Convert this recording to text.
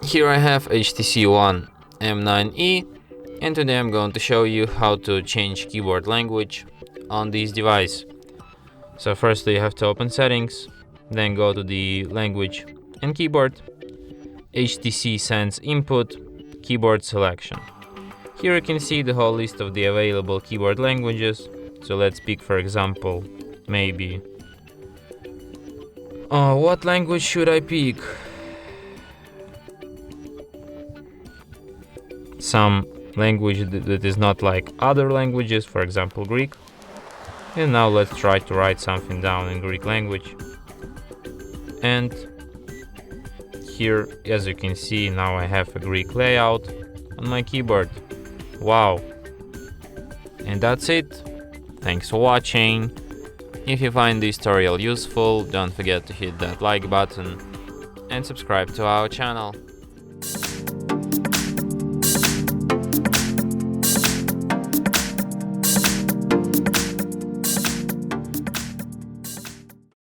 Here I have HTC One M9E, and today I'm going to show you how to change keyboard language on this device. So firstly you have to open settings, then go to the language and keyboard, HTC Sense input, keyboard selection. Here you can see the whole list of the available keyboard languages. So let's pick, for example, maybe what language should I pick? Some language that is not like other languages, for example Greek. And now let's try to write something down in Greek language. And here, as you can see, now I have a Greek layout on my keyboard. Wow! And that's it. Thanks for watching. If you find this tutorial useful, don't forget to hit that like button and subscribe to our channel.